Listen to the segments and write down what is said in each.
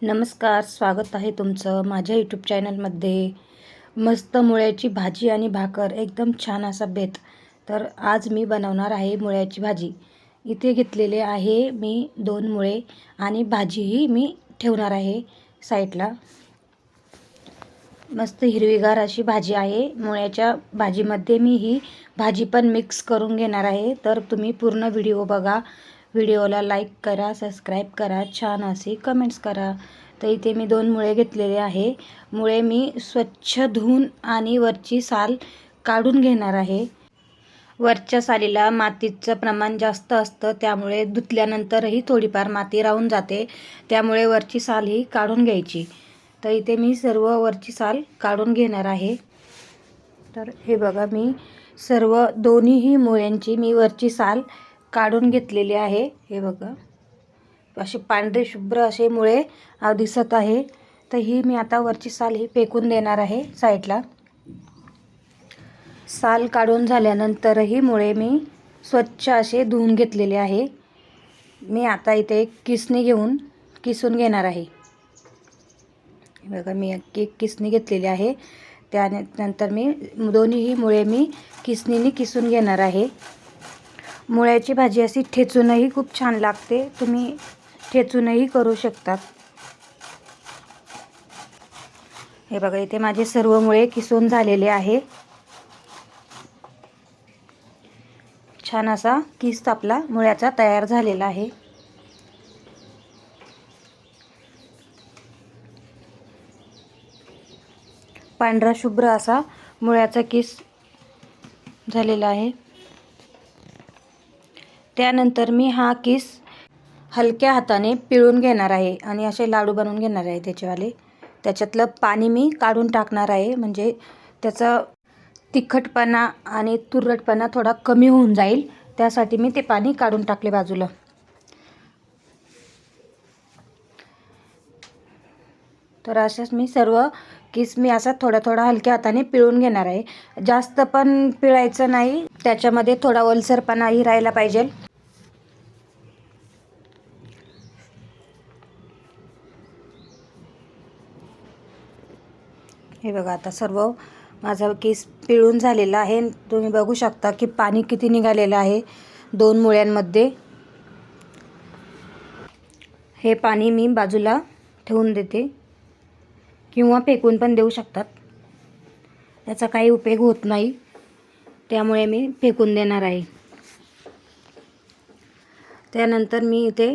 नमस्कार, स्वागत आहे तुमचं माझ्या यूट्यूब चॅनलमध्ये. मस्त मुळ्याची भाजी आणि भाकर, एकदम छान असा बेत. तर आज मी बनवणार आहे मुळ्याची भाजी. इथे घेतलेले आहे मी 2 मुळे आणि भाजीही मी ठेवणार आहे साईडला. मस्त हिरवीगार अशी भाजी आहे. मुळ्याच्या भाजीमध्ये मी ही भाजी पण मिक्स करून घेणार आहे. तर तुम्ही पूर्ण व्हिडिओ बघा. व्हिडिओला लाईक करा, सबस्क्राईब करा, छान असे कमेंट्स करा. तर इथे मी 2 मुळे घेतलेले आहे. मुळे मी स्वच्छ धुवून आणि वरची साल काढून घेणार आहे. वरच्या सालीला मातीचं प्रमाण जास्त असतं, त्यामुळे धुतल्यानंतरही थोडीफार माती राहून जाते. त्यामुळे वरची साल ही काढून घ्यायची. तर इथे मी सर्व वरची साल काढून घेणार आहे. तर हे बघा, मी सर्व दोन्हीही मुळ्यांची मी वरची साल काढून घेतलेली आहे. हे बघा, असे पांढरे शुभ्र असे मुळे दिसत आहे. तर ही मी आता वरची साल ही फेकून देणार आहे साईडला. साल काढून झाल्यानंतरही मुळे मी स्वच्छ असे धुवून घेतलेले आहे. मी आता इथे एक किसणी घेऊन किसून घेणार आहे. बघा, मी एक किसणी घेतलेली आहे. त्यानंतर मी दोन्हीही मुळे मी किसणीने किसून घेणार आहे. मुळ्याची भाजी अशी ठेचूनही खूप छान लागते. तुम्ही ठेचूनही करू शकतात. हे बघा, इथे माझे सर्व मुळे किसून झालेले आहे. छान असा किस आपला मुळ्याचा तयार झालेला आहे. पांढरा शुभ्र असा मुळ्याचा किस झालेला आहे. त्यानंतर मी हा किस हलक्या हाताने पिळून घेणार आहे आणि असे लाडू बनवून घेणार आहे त्याच्यावाले. त्याच्यातलं पाणी मी काढून टाकणार आहे, म्हणजे त्याचा तिखटपणा आणि तुरटपणा थोडा कमी होऊन जाईल. त्यासाठी मी ते पाणी काढून टाकले बाजूला. तर अशाच मी सर्व किस मी असा थोडा थोडा हलक्या हाताने पिळून घेणार आहे. जास्त पण पिळायचं नाही, त्याच्यामध्ये थोडा ओलसरपणाही राहायला पाहिजे. हे बघा, आता सर्व माझा केस पिळून झालेला आहे. तुम्ही बघू शकता की पाणी किती निघालेलं आहे 2 मुळ्यांमध्ये. हे पाणी मी बाजूला ठेवून देते, किंवा फेकून पण देऊ शकतात. त्याचा काही उपयोग होत नाही, त्यामुळे मी फेकून देणार आहे. त्यानंतर मी इथे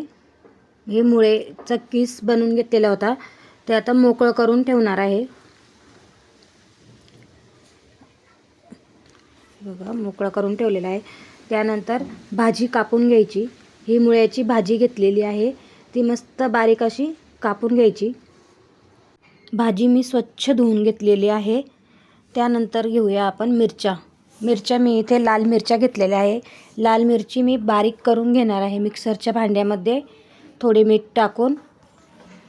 हे मुळेचा किस बनवून घेतलेला होता, ते आता मोकळं करून ठेवणार आहे. बघा, मोकळं करून ठेवलेला आहे. त्यानंतर भाजी कापून घ्यायची. ही मुळ्याची भाजी घेतलेली आहे, ती मस्त बारीक अशी कापून घ्यायची. भाजी मी स्वच्छ धुवून घेतलेली आहे. त्यानंतर घेऊया आपण मिरच्या मी इथे लाल मिरच्या घेतलेल्या आहे. लाल मिरची मी बारीक करून घेणार आहे मिक्सरच्या भांड्यामध्ये थोडे मीठ टाकून.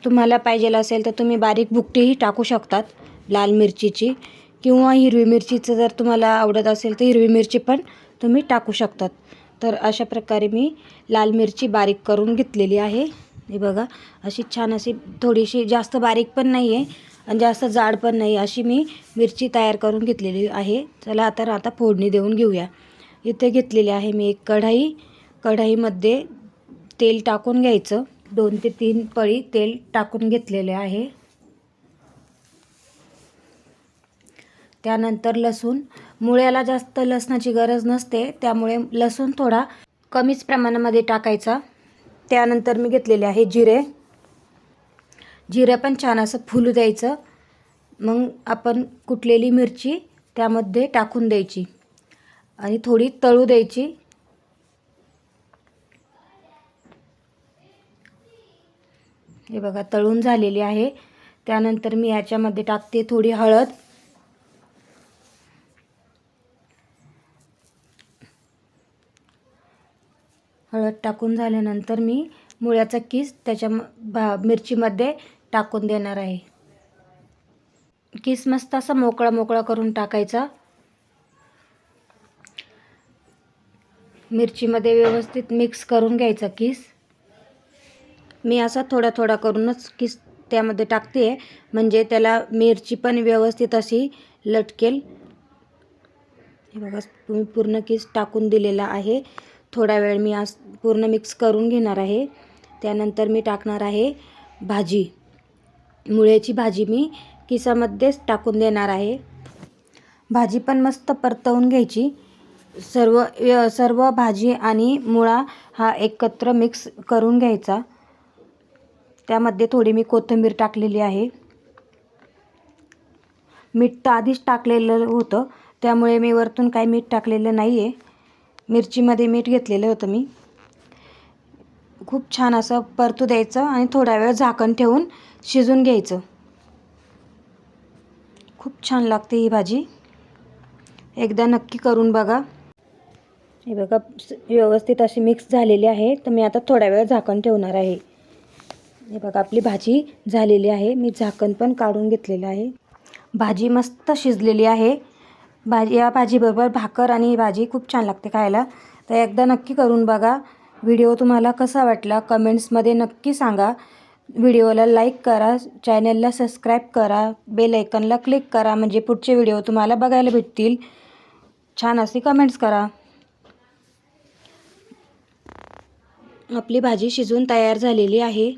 तुम्हाला पाहिजे असेल तर तुम्ही बारीक भुकटीही टाकू शकतात लाल मिरचीची, किंवा हिरवी मिरचीचं जर तुम्हाला आवडत असेल तर हिरवी मिरची पण तुम्ही टाकू शकतात. तर अशा प्रकारे मी लाल मिरची बारीक करून घेतलेली आहे. हे बघा, अशी छान अशी थोडीशी जास्त बारीक पण नाही आहे आणि जास्त जाड पण नाही, अशी मी मिरची तयार करून घेतलेली आहे. चला आता फोडणी देऊन घेऊया. इथे घेतलेली आहे मी एक कढई. कढईमध्ये तेल टाकून घ्यायचं. 2 ते 3 पळी तेल टाकून घेतलेले आहे. त्यानंतर लसूण. मुळ्याला जास्त लसणाची गरज नसते, त्यामुळे लसूण थोडा कमीच प्रमाणामध्ये टाकायचा. त्यानंतर मी घेतलेले आहे जिरे पण छान असं फुलू द्यायचं. मग आपण कुटलेली मिरची त्यामध्ये टाकून द्यायची आणि थोडी तळू द्यायची. हे बघा, तळून झालेली आहे. त्यानंतर मी याच्यामध्ये टाकते थोडी हळद. हळद टाकून झाल्यानंतर मी मुळ्याचा किस त्याच्या मिरचीमध्ये टाकून देणार आहे. किस मस्त असा मोकळा मोकळा करून टाकायचा. मिरचीमध्ये व्यवस्थित मिक्स करून घ्यायचा किस. मी असा थोडा थोडा करूनच किस त्यामध्ये टाकते आहे, म्हणजे त्याला मिरची पण व्यवस्थित अशी लटकेल. हे बघा तुम्ही पूर्ण किस टाकून दिलेला आहे. थोडा वेळ मी आज पूर्ण मिक्स करून घेणार आहे. त्यानंतर मी टाकणार आहे भाजी. मुळ्याची भाजी मी किसामध्येच टाकून देणार आहे. भाजी पण मस्त परतवून घ्यायची. सर्व भाजी आणि मुळा हा एकत्र मिक्स करून घ्यायचा. त्यामध्ये थोडी मी कोथिंबीर टाकलेली आहे. मीठ तर आधीच टाकलेलं होतं, त्यामुळे मी वरतून काही मीठ टाकलेलं नाही आहे. मिरचीमध्ये मीठ घेतलेलं होतं मी. खूप छान असं परतू द्यायचं आणि थोडा वेळ झाकण ठेवून शिजून घ्यायचं. खूप छान लागते ही भाजी. एकदा नक्की करून बघा. हे बघा व्यवस्थित अशी मिक्स झालेली आहे. तर मी आता थोडा वेळ झाकण ठेवणार आहे. हे बघा आपली भाजी झालेली आहे. मी झाकण पण काढून घेतलेलं आहे. भाजी मस्त शिजलेली आहे. या भाजीबरोबर भाकर आणि ही भाजी खूप छान लागते खायला. तर एकदा नक्की करून बघा. व्हिडिओ तुम्हाला कसा वाटला कमेंट्समध्ये नक्की सांगा. व्हिडिओला लाईक करा, चॅनलला सबस्क्राईब करा, बेल आयकॉनला क्लिक करा, म्हणजे पुढचे व्हिडिओ तुम्हाला बघायला भेटतील. छान असे कमेंट्स करा. आपली भाजी शिजून तयार झालेली आहे.